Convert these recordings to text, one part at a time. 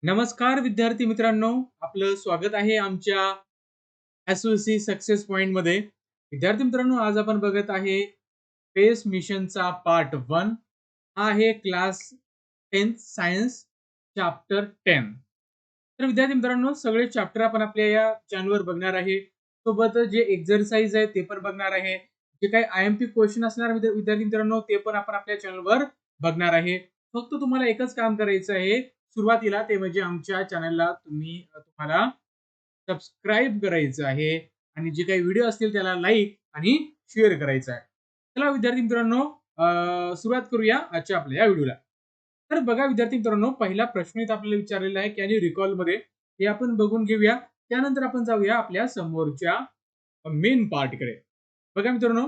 नमस्कार विद्यार्थी मित्रांनो, आपलं स्वागत आहे आमच्या एसओसी सक्सेस पॉइंट मध्ये. विद्यार्थी मित्रांनो, आज आपण बघत आहे स्पेस मिशनचा पार्ट 1. हा आहे क्लास 10th सायन्स चॅप्टर 10. तर विद्यार्थी मित्रांनो, सगळे चॅप्टर आपण आपल्या या चॅनलवर बघणार आहे. सोबतच जे एक्सरसाइज आहे ते पण बघणार आहे. जे काही आयएमपी क्वेश्चन असणार विद्यार्थी मित्रांनो, ते पण आपण आपल्या चॅनलवर बघणार आहे. फक्त तुम्हाला एकच काम करायचं आहे सुरुवातीला, ते म्हणजे आमच्या चॅनलला तुम्हाला सबस्क्राईब करायचं आहे आणि जे काही व्हिडिओ असतील त्याला लाईक आणि शेअर करायचं आहे. चला विद्यार्थी मित्रांनो, सुरुवात करूया आजच्या आपल्या या व्हिडिओला. तर बघा विद्यार्थी मित्रांनो, पहिला प्रश्न इथं आपल्याला विचारलेला आहे कॅन यू रिकॉल मध्ये, हे आपण बघून घेऊया. त्यानंतर आपण जाऊया आपल्या समोरच्या मेन पार्टकडे. बघा मित्रांनो,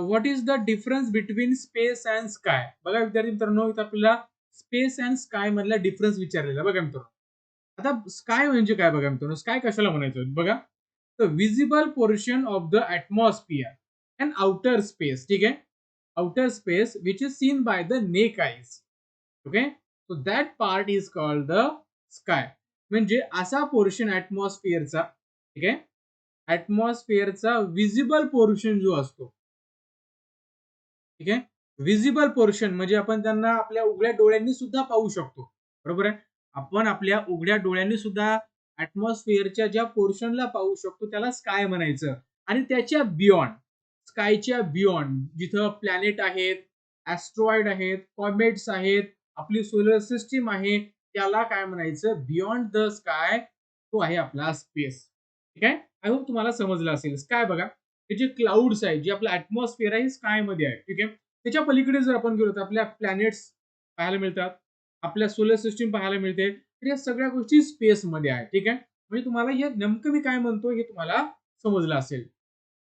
what is the difference between space and sky. बघा विद्यार्थी मित्रांनो, इथं आपल्याला स्पेस अँड स्काय मधला डिफरन्स विचारलेला. बघा मित्रांनो, आता स्काय म्हणजे काय बघा मित्रांनो, स्काय कशाला म्हणायचं बघा. The visible portion of the atmosphere and outer space. ठीक आहे, outer space which is seen by the neck eyes. Okay, so that part is called the sky. म्हणजे असा पोर्शन ॲटमॉस्फिअरचा, ठीक आहे, ॲटमॉस्फिअरचा विजिबल पोर्शन जो असतो, ठीक आहे, विजिबल पोर्शन म्हणजे आपण त्यांना आपल्या उघड्या डोळ्यांनी सुद्धा पाहू शकतो. बरोबर आहे, आपण आपल्या उघड्या डोळ्यांनी सुद्धा ऍटमॉस्फिअरच्या ज्या पोर्शनला पाहू शकतो त्याला स्काय म्हणायचं. आणि त्याच्या बियॉन्ड, स्कायच्या बियॉन्ड जिथं प्लॅनेट आहेत, ऍस्ट्रॉइड आहेत, कॉमेट्स आहेत, आपली सोलर सिस्टीम आहे, त्याला काय म्हणायचं, बियॉन्ड द स्काय, तो आहे आपला स्पेस. ठीक आहे, आय होप तुम्हाला समजलं असेल. स्काय बघा, हे जे क्लाउड्स आहेत, जे आपलं ऍटमॉस्फिअर आहे, स्काय मध्ये आहे. ठीक आहे, त्याच्या पलीकडे जर आपण गेलो तर आपल्या प्लॅनेट्स पाहायला मिळतात, आपल्या सोलर सिस्टीम पाहायला मिळते. तर या सगळ्या गोष्टी स्पेस मध्ये आहेत. ठीक आहे, म्हणजे तुम्हाला हे नेमकं मी काय म्हणतो हे तुम्हाला समजलं असेल.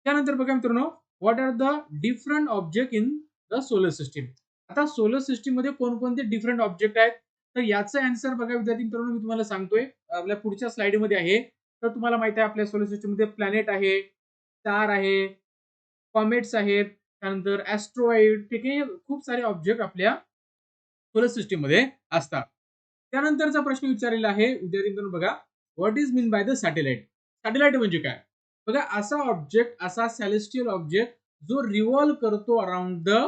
त्यानंतर बघा मित्रांनो, what are the different object in the solar system. आता सोलर सिस्टीम मध्ये कोणकोणते डिफरंट ऑब्जेक्ट आहेत, तर याचा आन्सर बघा विद्यार्थी मित्रांनो, मी तुम्हाला सांगतोय आपल्या पुढच्या स्लाइड मध्ये आहे. तर तुम्हाला माहिती आहे आपल्या सोलर सिस्टीम मध्ये प्लॅनेट आहे, स्टार आहे, कॉमेट्स आहेत, त्यानंतर ऍस्ट्रॉइड. ठीक आहे, खूप सारे ऑब्जेक्ट आपल्या सोलर सिस्टीम मध्ये असतात. त्यानंतरचा प्रश्न विचारलेला आहे विद्यार्थी मित्रांनो, बघा, what is mean by the satellite. Satellite म्हणजे काय. बघा, असा ऑब्जेक्ट, असा सेलेस्टियल ऑब्जेक्ट जो रिव्हॉल्व करतो अराउंड द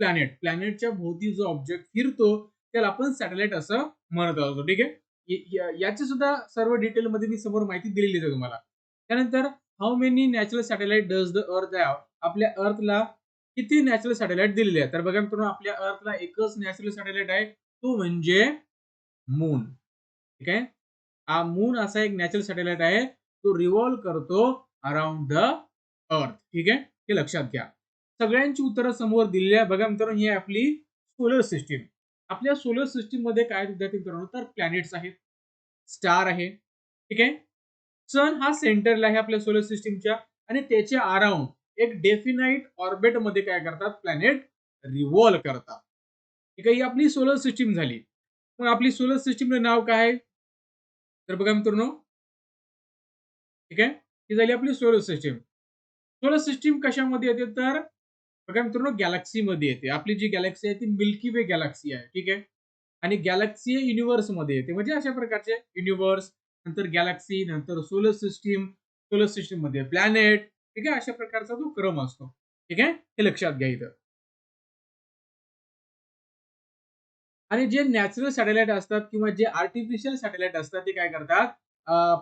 प्लॅनेट, प्लॅनेटच्या भोवती जो ऑब्जेक्ट फिरतो त्याला आपण सॅटेलाइट असं म्हणत असतो. ठीक आहे, याची सुद्धा सर्व डिटेल मध्ये मी समोर माहिती दिलेली आहे तुम्हाला. त्यानंतर how many natural satellite does the earth have. आपल्या अर्थला किती नॅचरल सॅटेलाइट दिलेले आहेत, तर बघा मित्रांनो, आपल्या अर्थला एकच नॅचरल सॅटेलाइट आहे, तो म्हणजे मून. ठीक आहे, हा मून असा एक नॅचरल सॅटेलाइट आहे, तो रिव्हॉल्व करतो अराउंड द अर्थ. ठीक आहे, हे लक्षात घ्या. सगळ्यांची उत्तरं समोर दिलेली आहे. बघा मित्रांनो, ही आपली सोलर सिस्टीम. आपल्या सोलर सिस्टीम मध्ये काय विद्यार्थी मित्रांनो, तर प्लॅनेट्स आहेत, स्टार आहे. ठीक आहे, सन हा सेंटरला आहे आपल्या सोलर सिस्टीमच्या, आणि त्याच्या अराउंड एक डेफिनाइट ऑर्बिट मध्ये काय करतात, प्लॅनेट रिव्हॉल्व करतात. ठीक आहे, ही आपली सोलर सिस्टीम झाली. मग आपली सोलर सिस्टीमचं नाव काय आहे, तर बघा मित्रांनो, ठीक आहे, ही झाली आपली सोलर सिस्टीम. सोलर सिस्टीम कशामध्ये येते, तर बघा मित्रांनो, गॅलेक्सी मध्ये येते. आपली जी गॅलेक्सी आहे ती मिल्की वे गॅलेक्सी आहे. ठीक आहे, आणि गॅलेक्सी युनिव्हर्स मध्ये येते. म्हणजे अशा प्रकारचे युनिव्हर्स, नंतर गॅलेक्सी, नंतर सोलर सिस्टीम मध्ये प्लॅनेट. ठीक आहे, अशा प्रकारचा तो क्रम असतो. ठीक आहे, हे लक्षात घ्या इथं. आणि जे नॅचरल सॅटेलाइट असतात किंवा जे आर्टिफिशियल सॅटेलाइट असतात ते काय करतात,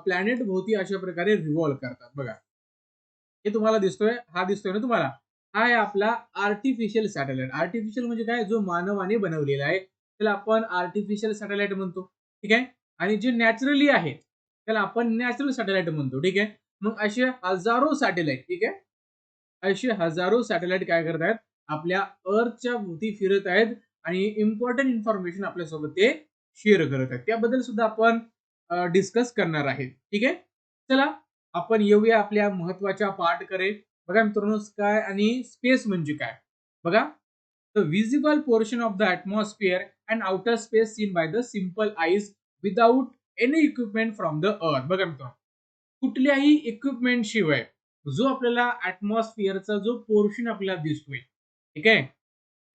प्लॅनेट भोवती अशा प्रकारे रिव्हॉल्व करतात. बघा, हे तुम्हाला दिसतोय, हा दिसतोय ना तुम्हाला, हा आहे आपला आर्टिफिशियल सॅटेलाइट. आर्टिफिशियल म्हणजे काय, जो मानवाने बनवलेला आहे त्याला आपण आर्टिफिशियल सॅटेलाइट म्हणतो. ठीक आहे, आणि जे नॅचरली आहे त्याला आपण नॅचरल सॅटेलाइट म्हणतो. ठीक आहे, मग असे हजारो सॅटेलाइट, ठीक आहे, असे हजारो सॅटेलाइट काय करत आहेत, आपल्या अर्थच्या भोवती फिरत आहेत आणि इम्पॉर्टंट इन्फॉर्मेशन आपल्यासोबत ते शेअर करत आहेत. त्याबद्दल सुद्धा आपण डिस्कस करणार आहे. ठीक आहे, चला आपण येऊया आपल्या महत्वाच्या पार्ट कडे. बघा मित्रांनो, स्काय आणि स्पेस म्हणजे काय. बघा, the visible portion of the atmosphere and outer space seen by the simple eyes without any equipment from the earth. बघा मित्रांनो, कुठल्याही इक्विपमेंट शिवाय जो आपल्याला ऍटमॉस्फिअरचा जो पोर्शन आपल्याला दिसतोय, ठीक आहे,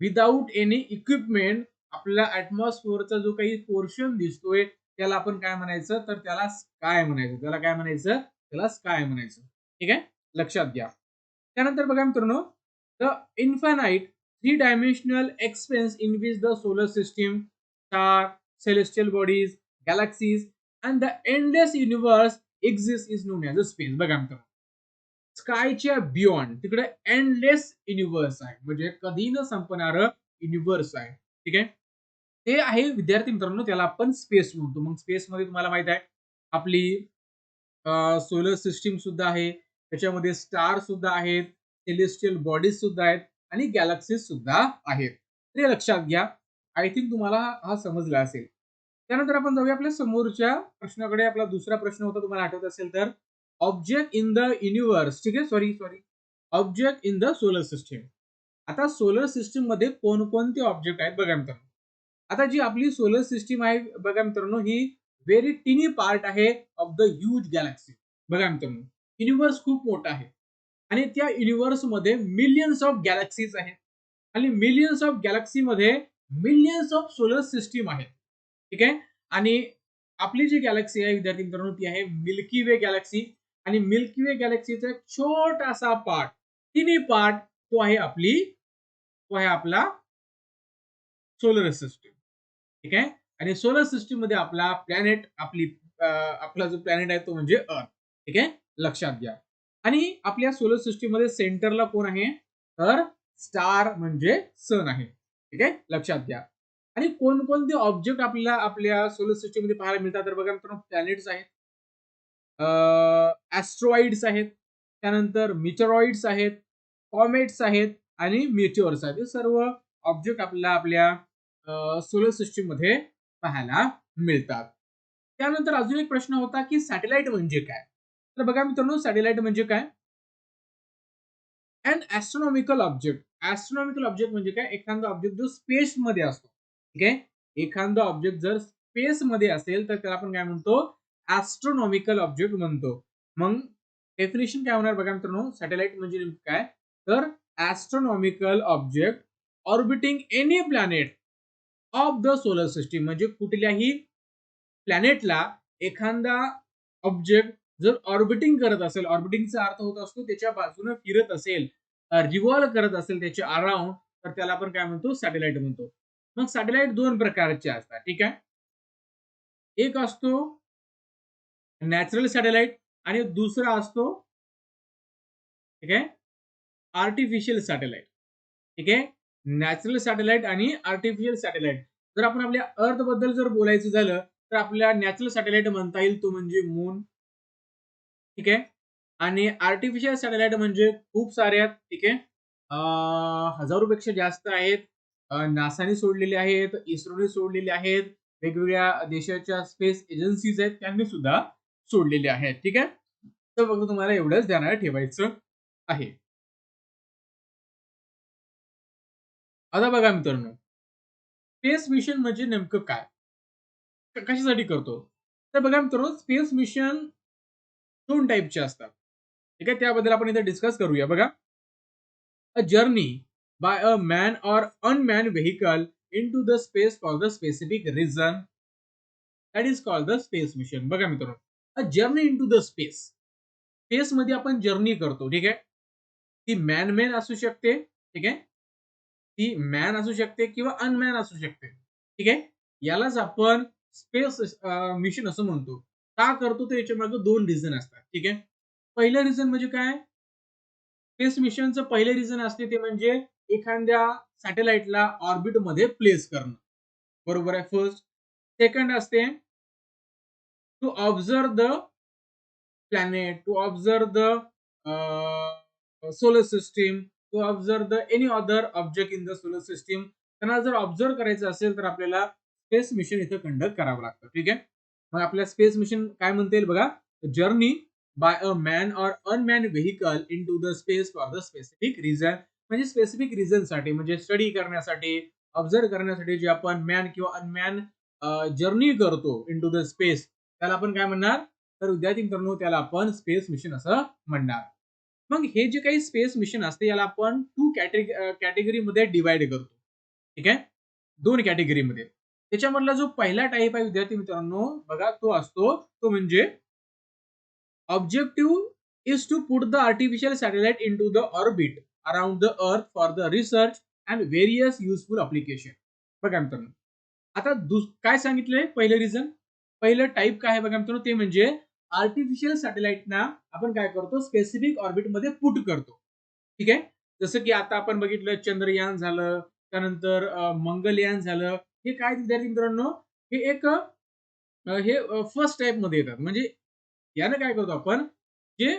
विदाउट एनी इक्विपमेंट आपल्याला ऍटमॉस्फिअरचा जो काही पोर्शन दिसतोय त्याला आपण काय म्हणायचं, तर त्याला स्काय म्हणायचं. त्याला काय म्हणायचं, त्याला स्काय म्हणायचं. ठीक आहे, लक्षात घ्या. त्यानंतर बघा मित्रांनो, the infinite 3-dimensional expanse in which the solar system, star, celestial bodies, galaxies and the endless universe exists is known as a space. बघा मित्रांनो, स्कायच्या बियॉन्ड तिकडे एंडलेस युनिव्हर्स आहे, म्हणजे कधी न संपणारं युनिव्हर्स आहे. ठीक आहे, ते आहे विद्यार्थी मित्रांनो, त्याला आपण स्पेस म्हणतो. मग स्पेस मध्ये तुम्हाला माहित आहे आपली सोलर सिस्टीम सुद्धा आहे, त्याच्यामध्ये स्टार सुद्धा आहेत, सेलेस्टियल बॉडीज सुद्धा आहेत आणि गॅलेक्सीज सुद्धा आहेत. ते लक्षात घ्या. आय थिंक तुम्हाला हा समजला असेल. त्यानंतर आपण जाऊया आपल्या समोरच्या प्रश्नाकडे. आपला दुसरा प्रश्न होता, तुम्हाला आठवत असेल तर, ऑब्जेक्ट इन द युनिव्हर्स. ठीक आहे, sorry object in the solar system. आता सोलर सिस्टीम मध्ये कोणकोणते ऑब्जेक्ट आहेत बघा मित्रांनो. आता जी आपली सोलर सिस्टीम आहे बघा मित्रांनो, ही व्हेरी टिनी पार्ट आहे ऑफ द ह्यूज गॅलेक्सी. बघा मित्रांनो, युनिव्हर्स खूप मोठा आहे आणि त्या युनिव्हर्स मध्ये मिलियन्स ऑफ गॅलेक्सीज आहेत आणि मिलियन्स ऑफ गॅलेक्सी मध्ये मिलियन्स ऑफ सोलर सिस्टीम आहेत. ठीक आहे, आणि आपली जी गॅलेक्सी आहे विद्यार्थी मित्रांनो, ती आहे मिल्की वे गॅलेक्सी. आणि मिल्की वे गॅलेक्सीचा एक छोटासा पार्ट, टिनी पार्ट, तो आहे आपला सोलर सिस्टीम. ठीक आहे, आणि सोलर सिस्टीम मध्ये आपला प्लॅनेट, आपला जो प्लॅनेट आहे तो म्हणजे अर्थ. ठीक आहे, लक्षात घ्या. आणि आपल्या सोलर सिस्टीम मध्ये सेंटरला कोण आहे, तर स्टार म्हणजे सन आहे. ठीक आहे, लक्षात घ्या. आणि कोणकोणते ऑब्जेक्ट आपल्याला आपल्या सोलर सिस्टीम मध्ये पाहायला मिळतात, तर बघा मित्रांनो, प्लॅनेट्स आहेत, ऍस्ट्रॉइड्स आहेत, त्यानंतर मिटरॉइड्स आहेत, कॉमेट्स आहेत आणि मिटिओर्स आहेत. हे सर्व ऑब्जेक्ट आपल्याला आपल्या सोलर सिस्टीम मध्ये पाहायला मिळतात. त्यानंतर अजून एक प्रश्न होता की सॅटेलाइट म्हणजे काय. तर बघा मित्रांनो, सॅटेलाइट म्हणजे काय, अन ऍस्ट्रॉनॉमिकल ऑब्जेक्ट. ऍस्ट्रॉनॉमिकल ऑब्जेक्ट म्हणजे काय, एखादा ऑब्जेक्ट जो स्पेस मध्ये असतो. ठीक आहे, एखादा ऑब्जेक्ट जर स्पेस मध्ये असेल तर त्याला आपण काय म्हणतो, ऍस्ट्रॉनॉमिकल ऑब्जेक्ट म्हणतो. मग डेफिनेशन काय होणार बघा मित्रांनो, सॅटेलाइट म्हणजे नेमकं काय, तर astronomical object orbiting any planet of the solar system. म्हणजे कुठल्याही प्लॅनेटला एखादा ऑब्जेक्ट जर ऑर्बिटिंग करत असेल, ऑर्बिटिंगचा अर्थ होत असतो त्याच्या बाजूने फिरत असेल, रिव्हॉल्व करत असेल त्याच्या अराउंड, तर त्याला आपण काय म्हणतो, सॅटेलाइट म्हणतो. मग सॅटेलाइट दोन प्रकारचे असतात. ठीक आहे, एक असतो नॅचरल सॅटेलाइट आणि दुसरा असतो, ठीक आहे, आर्टिफिशियल सॅटेलाइट. ठीक आहे, नॅचरल सॅटेलाइट आणि आर्टिफिशियल सॅटेलाइट. जर आपण आपल्या अर्थ बद्दल जर बोलायचं झालं तर आपल्या नॅचरल सॅटेलाइट म्हणता येईल, तो म्हणजे मून. ठीक आहे, आणि आर्टिफिशियल सॅटेलाइट म्हणजे खूप सारे आहेत. ठीक आहे, हजारोपेक्षा जास्त आहेत. नासाने सोडलेले आहेत, इस्रोने सोडलेले आहेत, वेगवेगळ्या देशाच्या स्पेस एजन्सीज आहेत त्यांनी सुद्धा सोडलेले आहेत. ठीक आहे, तर फक्त तुम्हाला एवढंच ध्यानात ठेवायचं आहे. आता बघा मित्रांनो, स्पेस मिशन म्हणजे नेमकं काय, कशासाठी करतो. तर बघा मित्रांनो, स्पेस मिशन दोन टाईपचे असतात. ठीक आहे, त्याबद्दल आपण इथे डिस्कस करूया. बघा, a journey by a man or unman vehicle into the space for the specific reason, that is called the space mission. बघा मित्रांनो, a journey into the space. Space मध्ये आपण जर्नी करतो. ठीक आहे, ती मॅन असू शकते. ठीक आहे, ती मॅन असू शकते किंवा अनमॅन असू शकते. ठीक आहे, यालाच आपण स्पेस मिशन असं म्हणतो. का करतो तर याच्या मागे दोन रिझन असतात. ठीक आहे, पहिलं रिझन म्हणजे काय, स्पेस मिशनचं पहिलं रिझन असते ते म्हणजे एखाद्या सॅटेलाइटला ऑर्बिट मध्ये प्लेस करणं. बरोबर आहे, फर्स्ट. सेकंड असते to observe the planet, to observe the solar system, to observe the any other object in the solar system. त्यांना जर ऑब्झर्व करायचं असेल तर आपल्याला स्पेस मिशन इथं कंडक्ट करावं लागतं. ठीक आहे, मग आपल्या स्पेस मिशन काय म्हणता येईल बघा, journey by a man or unman vehicle into the space for the specific reason. म्हणजे स्पेसिफिक रिझन साठी, म्हणजे स्टडी करण्यासाठी, ऑब्झर्व करण्यासाठी जे आपण मॅन किंवा अनमॅन जर्नी करतो इन टू द स्पेस, त्याला आपण काय म्हणणार, तर विद्यार्थी मित्रांनो त्याला आपण स्पेस मिशन असं म्हणणार. मग हे जे काही स्पेस मिशन असते याला आपण टू कॅटेगरीमध्ये डिवाइड करतो. ठीक आहे, दोन कॅटेगरीमध्ये. त्याच्यामधला जो पहिला टाईप आहे विद्यार्थी मित्रांनो बघा, तो असतो तो म्हणजे objective is to put the artificial satellite into the orbit around the earth for the research and various useful application. बघा मित्रांनो, आता काय सांगितलंय पहिलं रिझन, पहिलं टाईप काय आहे बघा मित्रांनो, ते म्हणजे आर्टिफिशियल सॅटेलाइटना आपण काय करतो, स्पेसिफिक ऑर्बिटमध्ये पुट करतो. ठीक आहे. जसं की आता आपण बघितलं चंद्रयान झालं, त्यानंतर मंगलयान झालं. हे काय विद्यार्थी मित्रांनो, हे एक हे फर्स्ट टाइप मध्ये येतात. म्हणजे यानं काय करतो आपण, जे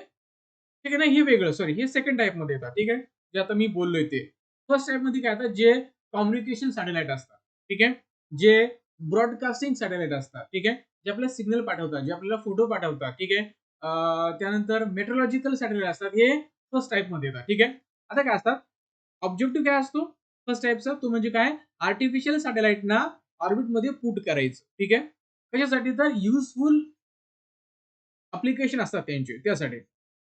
ठीक आहे ना, हे वेगळं, सॉरी, हे सेकंड टाइप मध्ये येतात. ठीक आहे. जे आता मी बोललोय ते. फर्स्ट टाइप मध्ये काय येतात, जे कम्युनिकेशन सॅटेलाइट असतात. ठीक आहे. जे ब्रॉडकास्टिंग सॅटेलाइट असतात. ठीक आहे. जे आपल्याला सिग्नल पाठवतात, जे आपल्याला फोटो पाठवतात. ठीक आहे. त्यानंतर मेट्रोलॉजिकल सॅटेलाइट असतात. हे फर्स्ट टाइप मध्ये येतात. ठीक आहे. आता काय असतात, ऑब्जेक्टिव्ह काय असतो फर्स्ट टाइपचा, तो म्हणजे काय, आर्टिफिशियल सॅटेलाइटना ऑर्बिटमध्ये पुट करायचं. ठीक आहे. कशासाठी, तर युजफुल अप्लिकेशन असतात त्यांचे, त्यासाठी.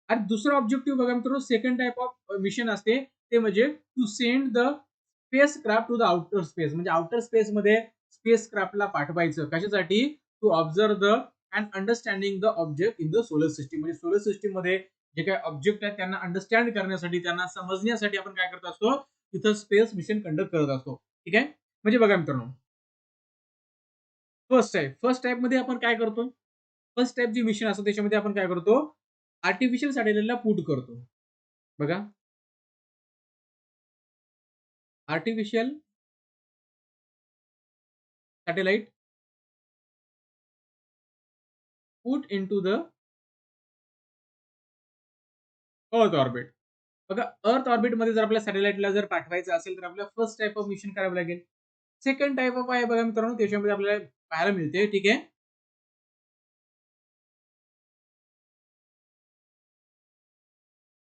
आणि दुसरं ऑब्जेक्टिव्ह बघा मित्रांनो, सेकंड टाइप ऑफ मिशन असते, ते म्हणजे to send the space craft to the outer space. म्हणजे आउटर स्पेस मध्ये स्पेस क्राफ्टला पाठवायचं. कशासाठी, to observe the and understanding the object in the solar system. म्हणजे सोलर सिस्टीम मध्ये जे काही ऑब्जेक्ट आहेत त्यांना अंडरस्टँड करण्यासाठी, त्यांना समजण्यासाठी आपण काय करत असतो, तिथं स्पेस मिशन कंडक्ट करत असतो. ठीक आहे. म्हणजे बघा मित्रांनो, फर्स्ट टाइप मध्ये आपण काय करतो, फर्स्ट टाइप जी मिशन असतं त्याच्यामध्ये आपण काय करतो, आर्टिफिशियल सॅटेलाइटला पुट करतो. बघा, artificial satellite put into the earth orbit. बघा, अर्थ ऑर्बिट मध्ये जर आपल्या सॅटेलाइटला जर पाठवायचं असेल तर आपल्याला फर्स्ट टाइप ऑफ मिशन करावं लागेल. सेकंड टाइप ऑफ आहे बघा मित्रांनो, त्याच्यामध्ये आपल्याला पाहायला मिळते. ठीक आहे.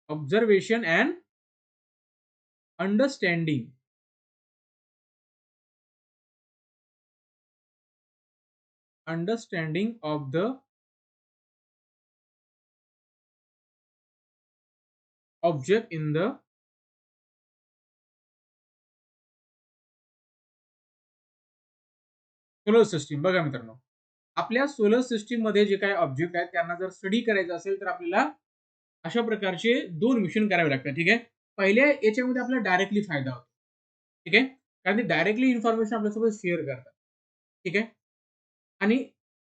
Observation and understanding understanding of the object in the solar system. बघा मित्रांनो, आपल्या सोलर सिस्टीम मध्ये जे काही ऑब्जेक्ट आहेत त्यांना जर स्टडी करायचं असेल तर आपल्याला अशा प्रकारचे दोन मिशन करावे लागतात. ठीक आहे. पहिल्या याच्यामध्ये आपल्याला डायरेक्टली फायदा होतो. ठीक आहे. कारण ते डायरेक्टली इन्फॉर्मेशन आपल्यासोबत शेअर करतात. ठीक आहे. आणि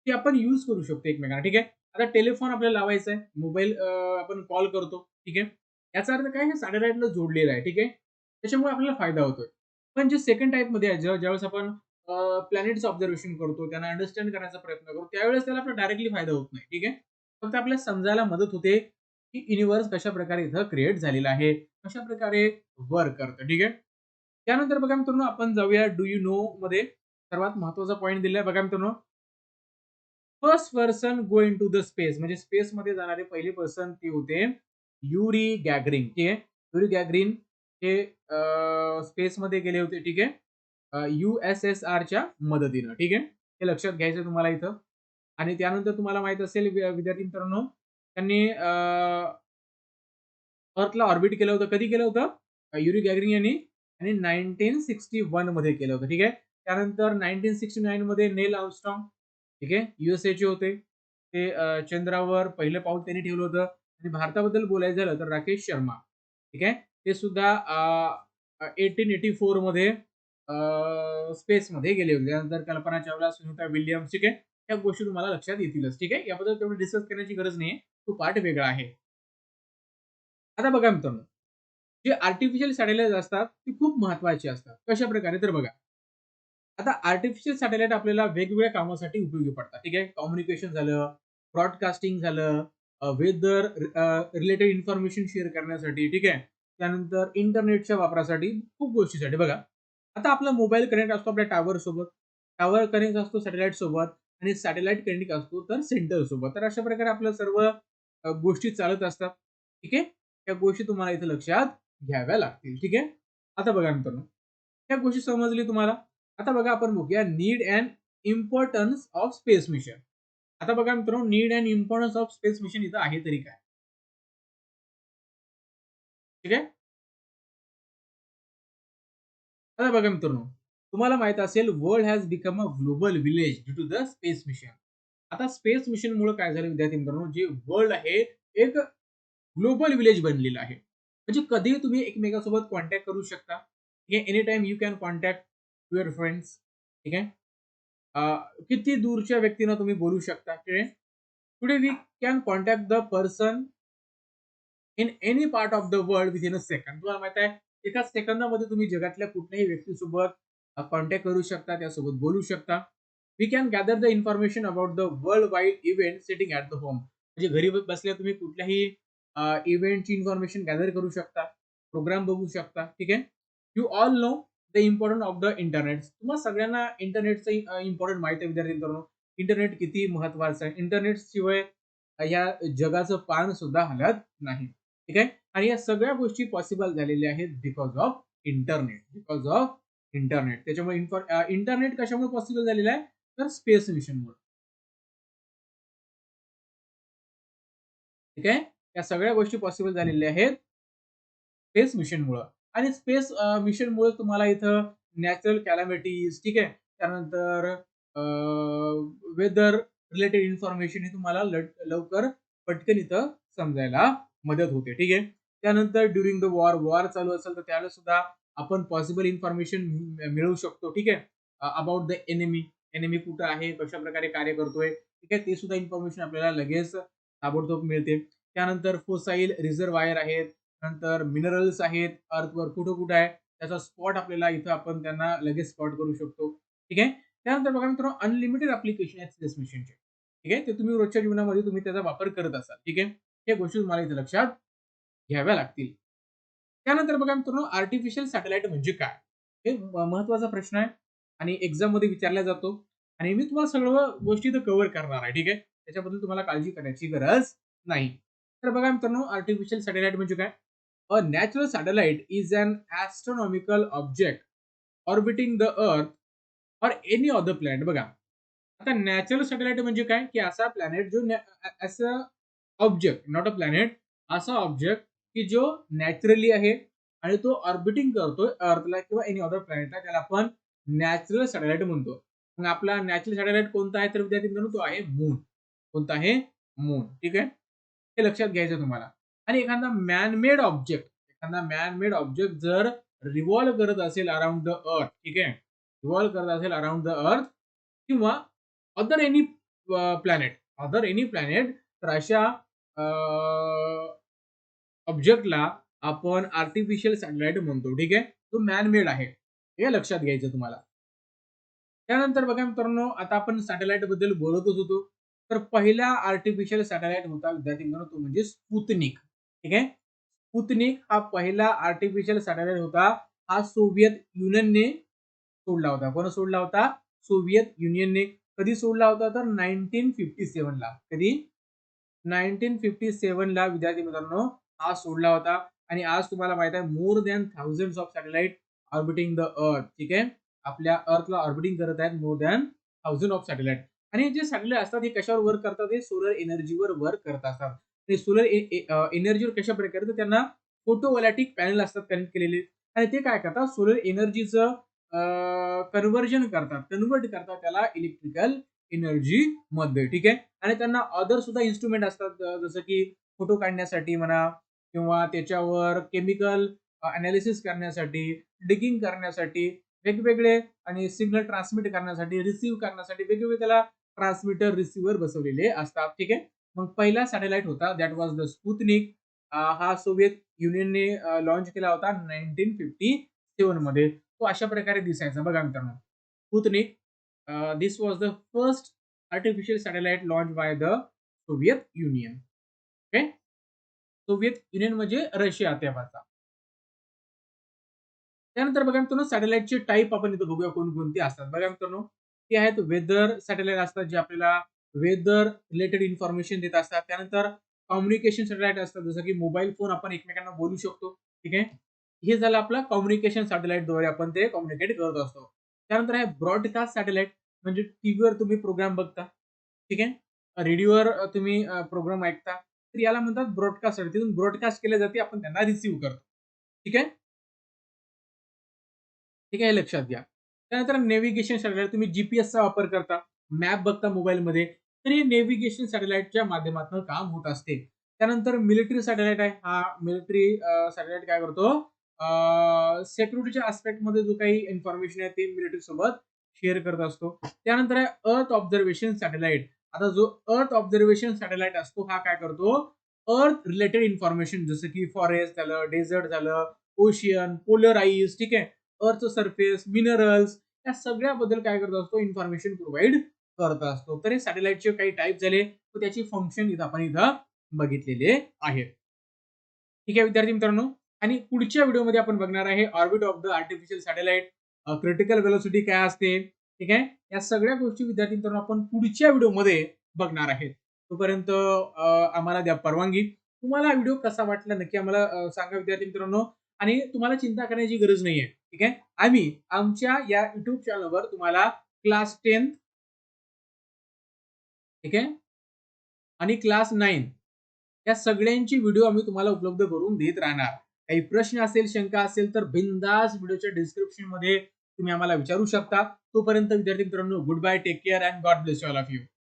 ते आपण यूज करू शकतो एकमेकांना. ठीक आहे. आता टेलिफोन आपल्याला लावायचा आहे, मोबाईल आपण कॉल करतो. ठीक आहे. याचा अर्थ काय, हे सॅटेलाइटला जोडलेलं आहे. ठीक आहे. त्याच्यामुळे आपल्याला फायदा होतोय. पण जे सेकंड टाइप मध्ये आहे, ज्यावेळेस आपण प्लॅनेटचं ऑब्झर्वेशन करतो, त्यांना अंडरस्टँड करण्याचा प्रयत्न करतो, त्यावेळेस त्याला आपला डायरेक्टली फायदा होत नाही. ठीक आहे. फक्त आपल्याला समजायला मदत होते की युनिव्हर्स कशा प्रकारे इथं क्रिएट झालेला आहे, कशा प्रकारे वर्क करतं. ठीक आहे. त्यानंतर बघा मित्रांनो, आपण जाऊया डू यू नो मध्ये. सर्वात महत्वाचा पॉईंट दिलाय बघा मित्रांनो, first person go into the space. म्हणजे स्पेस मध्ये जाणारे पहिले पर्सन ते होते युरी गॅगरिन. ठीक आहे. युरी गॅगरिन हे स्पेस मध्ये गेले होते. ठीक आहे. USSR च्या मदतीनं. ठीक आहे. हे लक्षात घ्यायचं तुम्हाला इथं. आणि त्यानंतर तुम्हाला माहित असेल विद्यार्थी मित्रांनो, त्यांनी अर्थला ऑर्बिट केलं होतं. कधी केलं होतं, युरी गॅगरिन यांनी, आणि 1961 मध्ये केलं होतं. ठीक आहे. त्यानंतर 1969 मध्ये नेल आर्मस्ट्रॉंग, ठीक आहे, युएसए होते, ते चंद्रावर पहिलं पाऊल त्यांनी ठेवलं होतं. आणि भारताबद्दल बोलायचं झालं तर राकेश शर्मा, ठीक आहे, ते सुद्धा 1884 मध्ये स्पेस मध्ये गेले होते. त्यानंतर कल्पना चावला, सुनीता विल्यम्स. ठीक आहे. या गोष्टी तुम्हाला लक्षात येतीलच. ठीक आहे. याबद्दल तेवढं डिस्कस करण्याची गरज नाही, तो पार्ट वेगळा आहे. आता बघा मित्रांनो, जे आर्टिफिशियल सॅटेलाइट असतात ती खूप महत्वाची असतात. कशा प्रकारे, तर बघा, आता आर्टिफिशियल सॅटेलाइट आपल्याला वेगवेगळ्या कामासाठी उपयोगी पडतात. ठीक आहे. कम्युनिकेशन झालं, ब्रॉडकास्टिंग झालं, वेदर रिलेटेड इन्फॉर्मेशन शेअर करण्यासाठी. ठीक आहे. त्यानंतर इंटरनेटच्या वापरासाठी, खूप गोष्टीसाठी. बघा, आता आपला मोबाईल कनेक्ट असतो आपल्या टावर सोबत, टावर कनेक्ट असतो सॅटेलाइट सोबत, आणि सॅटेलाइट कनेक्ट असतो तर सेंटर सोबत. तर अशा प्रकारे आपल्या सर्व गोष्टी चालत असतात. ठीक आहे. त्या गोष्टी तुम्हाला इथे लक्षात घ्याव्या लागतील. ठीक आहे. आता बघा मित्रांनो, ह्या गोष्टी समजली तुम्हाला. आता बघा, आपण बघूया need and importance of space mission. आता बघा मित्रांनो, need and importance of space mission इथं आहे तरी काय. ठीक आहे. आता बघा मित्रांनो, तुम्हाला माहित असेल world has become a global village due to the space mission. आता स्पेस मिशन मुळे काय झालं विद्यार्थी मित्रांनो, जे वर्ल्ड आहे एक ग्लोबल विलेज बनलेलं आहे. म्हणजे कधीही तुम्ही एकमेकांसोबत कॉन्टॅक्ट करू शकता. ठीक आहे. Any time you can contact your friends. ठीक आहे. किती दूरच्या व्यक्तींना तुम्ही बोलू शकता. Today we can contact the person in any part of the world within a second. तुम्हाला माहित आहे, एका सेकंदामध्ये तुम्ही जगातल्या कुठल्याही व्यक्तीसोबत कॉन्टॅक्ट करू शकता, त्यासोबत बोलू शकता. We can gather the information about the world wide event sitting at the home. म्हणजे घरी बसल्या तुम्ही कुठल्याही इव्हेंटची इन्फॉर्मेशन गॅदर करू शकता, प्रोग्राम बघू शकता. ठीक आहे. You all know the importance of the internet. तुम्हाला सगळ्यांना इंटरनेटचं इम्पॉर्टंट माहिती आहे विद्यार्थी मित्रांनो. इंटरनेट किती महत्वाचं आहे. इंटरनेट शिवाय या जगाचं पान सुद्धा हलत नाही. ठीक आहे. आणि या सगळ्या गोष्टी पॉसिबल झालेल्या आहेत because of internet. Because of internet. त्याच्यामुळे इंटरनेट कशामुळे पॉसिबल झालेलं आहे, तर स्पेस मिशनमुळे. ठीक आहे. या सगळ्या गोष्टी पॉसिबल झालेल्या आहेत स्पेस मिशनमुळे. आणि स्पेस मिशनमुळे तुम्हाला इथं नॅचरल कॅलॅमिटीज, ठीक आहे, त्यानंतर वेदर रिलेटेड इन्फॉर्मेशन ही तुम्हाला लवकर पटकन इथं समजायला मदत होते. ठीक आहे. त्यानंतर ड्युरिंग द वॉर, वॉर चालू असेल तर त्यावेळेस सुद्धा आपण पॉसिबल इन्फॉर्मेशन मिळवू शकतो. ठीक आहे. अबाउट द एनिमी, एनिमी कुठं आहे, कशा प्रकारे कार्य करतोय, ठीक आहे, ते सुद्धा इन्फॉर्मेशन आपल्याला लगेच ताबडतोब मिळते. त्यानंतर फोसाईल रिझर्वायर आहेत, नंतर मिनरल्स आहेत, अर्थवर कुठं कुठं आहे त्याचा स्पॉट आपल्याला इथं आपण त्यांना लगेच स्पॉट करू शकतो. ठीक आहे. त्यानंतर बघा मित्रांनो, अनलिमिटेड ऍप्लिकेशन आहेत स्पेस मिशनचे. ठीक आहे. ते तुम्ही रोजच्या जीवनामध्ये तुम्ही त्याचा वापर करत असाल. ठीक आहे. हे गोष्टी तुम्हाला इथे लक्षात घ्याव्या लागतील. त्यानंतर बघा मित्रांनो, आर्टिफिशियल सॅटेलाइट म्हणजे काय? हे महत्वाचा प्रश्न आहे आणि एक्झाम मध्ये विचारला जातो. आणि मी तुम्हाला सगळं गोष्टी इथं कव्हर करणार आहे. ठीक आहे. त्याच्याबद्दल तुम्हाला काळजी करण्याची गरज नाही. तर बघा मित्रांनो, आर्टिफिशियल सॅटेलाइट म्हणजे काय? A natural satellite is an astronomical object orbiting the earth or any other planet. बघा, आता नॅचरल सॅटेलाइट म्हणजे काय, की असा प्लॅनेट जो असा ऑब्जेक्ट, नॉट अ प्लॅनेट, असा ऑब्जेक्ट की जो नॅचरली आहे आणि तो ऑर्बिटिंग करतोय अर्थला किंवा एनी अदर प्लॅनेटला, त्याला आपण नॅचरल सॅटेलाइट म्हणतो. मग आपला नॅचरल सॅटेलाइट कोणता आहे, तर विद्यार्थी मित्रांनो तो आहे मून. कोणता आहे? मून. ठीक आहे. हे लक्षात घ्यायचं तुम्हाला. आणि एखादा मॅन ऑब्जेक्ट, एखादा मॅन ऑब्जेक्ट जर रिव्हॉल्व करत असेल अराउंड द अर्थ, ठीक आहे, रिव्हॉल्व करत असेल अराउंड द अर्थ किंवा other any planet, other any planet, तर अशा ऑब्जेक्टला आपण आर्टिफिशियल सॅटेलाइट म्हणतो. ठीक आहे. तो मॅन मेड आहे. हे लक्षात घ्यायचं तुम्हाला. त्यानंतर बघा मित्रांनो, आता आपण सॅटेलाइट बद्दल बोलतच होतो. तर पहिला आर्टिफिशियल सॅटेलाइट होता विद्यार्थी मित्रांनो, तो म्हणजे स्पुतनिक. ठीक आहे. स्पुतनिक हा पहिला आर्टिफिशियल सॅटेलाइट होता. हा सोव्हिएत युनियनने सोडला होता. कोण सोडला होता? सोव्हिएत युनियनने. कधी सोडला होता, तर 1957 ला. कधी? 1957 ला विद्यार्थी मित्रांनो हा सोडला होता. आणि आज तुम्हाला माहित आहे, more than thousands of satellite orbiting the अर्थ. ठीक आहे. आपल्या अर्थला ऑर्बिटिंग करत आहेत more than thousand of satellite. आणि जे सॅटेलाइट असतात हे कशावर वर्क करतात? हे सोलर एनर्जीवर वर्क करत असतात. ते सोलर एनर्जीवर कशा प्रकारे? तर त्यांना फोटोव्होल्टाइक पॅनल असतात कनेक्ट केलेले, आणि ते काय करतात? सोलर एनर्जीचं कन्वर्ट करतात त्याला इलेक्ट्रिकल एनर्जी मध्ये. ठीक आहे. आणि त्यांना अदर सुद्धा इन्स्ट्रुमेंट असतात, जसं की फोटो काढण्यासाठी म्हणा, किंवा त्याच्यावर केमिकल अनालिसिस करण्यासाठी, डिगिंग करण्यासाठी वेगवेगळे, आणि सिग्नल ट्रान्समिट करण्यासाठी, रिसीव्ह करण्यासाठी वेगवेगळे त्याला ट्रान्समीटर रिसिव्हर बसवलेले असतात. ठीक आहे. मग पहिला सॅटेलाइट होता दॅट वॉज द स्पुतनिक. हा सोव्हिएत युनियनने लॉन्च केला होता 1957 मध्ये. तो अशा प्रकारे दिसायचा बघा मित्रांनो. Sputnik, this was the first artificial satellite launched by the Soviet Union. Okay. Soviet union म्हणजे रशिया तेव्हाचा. त्यानंतर बघा मित्रांनो, सॅटेलाइटचे टाईप आपण इथं बघूया कोणकोणती असतात. बघा मित्रांनो, ते आहेत वेदर सॅटेलाइट असतात, जे आपल्याला वेदर रिलेटेड इन्फॉर्मेशन देत असतात. त्यानंतर कम्युनिकेशन सॅटेलाइट असतात, जसं की मोबाईल फोन आपण एकमेकांना बोलू शकतो. ठीक आहे. हे झालं आपला कम्युनिकेशन सॅटेलाइटद्वारे आपण ते कम्युनिकेट करत असतो. त्यानंतर आहे ब्रॉडकास्ट सॅटेलाइट, म्हणजे टीव्हीवर तुम्ही प्रोग्राम बघता. ठीक आहे. रेडिओवर तुम्ही प्रोग्राम ऐकता. तर याला म्हणतात ब्रॉडकास्ट. तिथून ब्रॉडकास्ट केले जाते, आपण त्यांना रिसीव्ह करतो. ठीक आहे. ठीक आहे, हे लक्षात घ्या. त्यानंतर नेव्हिगेशन सॅटेलाइट, तुम्ही जीपीएसचा वापर करता, मॅप बघता मोबाईलमध्ये, तर हे नेव्हिगेशन सॅटेलाइटच्या माध्यमातून काम होत असते. त्यानंतर मिलिटरी सॅटेलाइट आहे. हा मिलिटरी सॅटेलाइट काय करतो, सिक्युरिटीच्या मध्ये जो काही इन्फॉर्मेशन आहे ते मिलिटरी सोबत शेअर करत असतो. त्यानंतर आहे अर्थ ऑब्झर्वेशन सॅटेलाइट. आता जो अर्थ ऑब्झर्वेशन सॅटेलाइट असतो हा काय करतो, अर्थ रिलेटेड इन्फॉर्मेशन जसं की फॉरेस्ट झालं, डेझर्ट झालं, ओशियन, पोलर आईस, ठीक आहे, अर्थ सरफेस, मिनरल्स, या सगळ्याबद्दल काय करत असतो, इन्फॉर्मेशन प्रोव्हाइड करत असतो. तर हे सॅटेलाइटचे काही टाईप झाले, तर त्याची फंक्शन इथं आपण बघितलेले आहे. ठीक आहे विद्यार्थी मित्रांनो, आणि पुढच्या व्हिडिओमध्ये आपण बघणार आहे orbit of the artificial satellite, critical velocity काय असते, ठीक आहे, या सगळ्या गोष्टी विद्यार्थी मित्रांनो आपण पुढच्या व्हिडिओमध्ये बघणार आहेत. तोपर्यंत आम्हाला द्या परवानगी. तुम्हाला हा व्हिडिओ कसा वाटला नक्की आम्हाला सांगा विद्यार्थी मित्रांनो, आणि तुम्हाला चिंता करण्याची गरज नाहीये. ठीक आहे, आम्ही आमच्या या युट्यूब चॅनलवर तुम्हाला क्लास 10, ठीक आहे, आणि क्लास 9 या सगळ्यांची व्हिडिओ आम्ही तुम्हाला उपलब्ध करून देत राहणार. काही प्रश्न असेल, शंका असेल तर बिंदास व्हिडिओच्या डिस्क्रिप्शन मध्ये तुम्ही आम्हाला विचारू शकता. तोपर्यंत विद्यार्थी मित्रांनो, good bye, take care and God bless all of you.